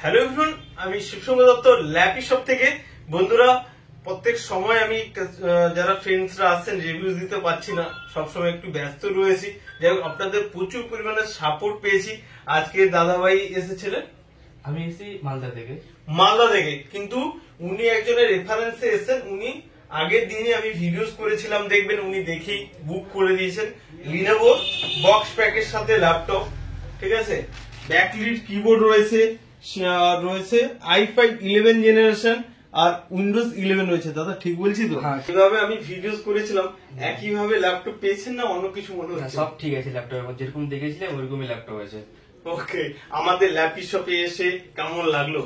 Hello everyone, আমি শিবসঙ্গ Dutta lappy shop থেকে। বন্ধুরা, প্রত্যেক সময় আমি যারা ফ্রেন্ডসরা আসছেন রিভিউ দিতে পারছি না, সবসময় একটু ব্যস্ত রয়েছি। যাই হোক, আপনাদের প্রচুর পরিমাণে সাপোর্ট পেয়েছি। আজকে দাদাভাই এসেছিলেন, আমি এসেছি মালদা থেকে। কিন্তু উনি একজনের রেফারেন্সে এসেছেন। উনি আগের দিনে আমি ভিডিওস করেছিলাম, দেখবেন উনি দেখেই বুক করে দিয়েছেন। লিনোভো বক্স প্যাকের সাথে ল্যাপটপ, ঠিক আছে, ব্যাকলিট কিবোর্ড রয়েছে, i5 11 জেনারেশন আর উইন্ডোজ 11 রয়েছে। দাদা ঠিক বলছি তো? হ্যাঁ। কিভাবে আমি ভিডিওস করেছিলাম একইভাবে ল্যাপটপ পেয়েছেন না অন্য কিছু মনে হচ্ছে? সব ঠিক আছে, ল্যাপটপ যেরকম দেখেছিলাম ওইরকমই ল্যাপটপ আছে। ওকে, আমাদের ল্যাপি শপে এসে কেমন লাগলো?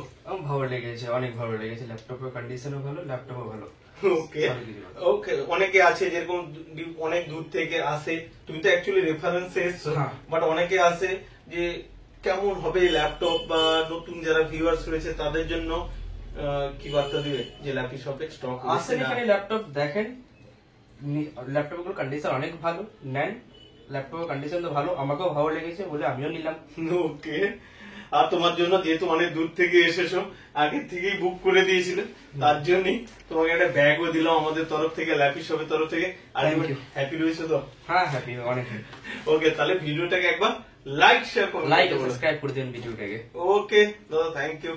ভালো লেগেছে, অনেক ভালো লেগেছে। ল্যাপটপের কন্ডিশনও ভালো, ল্যাপটপও ভালো। ওকে ওকে, অনেকে আছে যেরকম অনেক দূর থেকে আসে, তুমি তো অ্যাকচুয়ালি রেফারেন্সে এসছো, হ্যাঁ। বাট অনেকে আসে যে কেমন হবে ল্যাপটপ, বা নতুন যারা ভিউয়ার্স রয়েছে তাদের জন্য কি বার্তা দিবে যে ল্যাপি শপে স্টক আসেন এখানে ল্যাপটপ দেখেন, ল্যাপটপ গুলো কন্ডিশন অনেক ভালো, নেন। ল্যাপটপের কন্ডিশন তো ভালো, আমাকেও ভালো লেগেছে বলে আমিও নিলাম। ওকে, আর তোমার জন্য যেহেতু অনেক দূর থেকে এসেছো, আগে থেকেই বুক করে দিয়েছিলে, তার জন্যই তোমাকে একটা ব্যাগও দিলাম আমাদের তরফ থেকে, ল্যাপি শপের তরফ থেকে। আর হ্যাপি রয়েছে তো? হ্যাঁ, হ্যাপি, অনেক। ওকে, তাহলে ভিডিওটাকে একবার লাইক শেয়ার করুন, লাইক সাবস্ক্রাইব করে দিন ভিডিওটাকে। ওকে দাদা, থ্যাংক ইউ।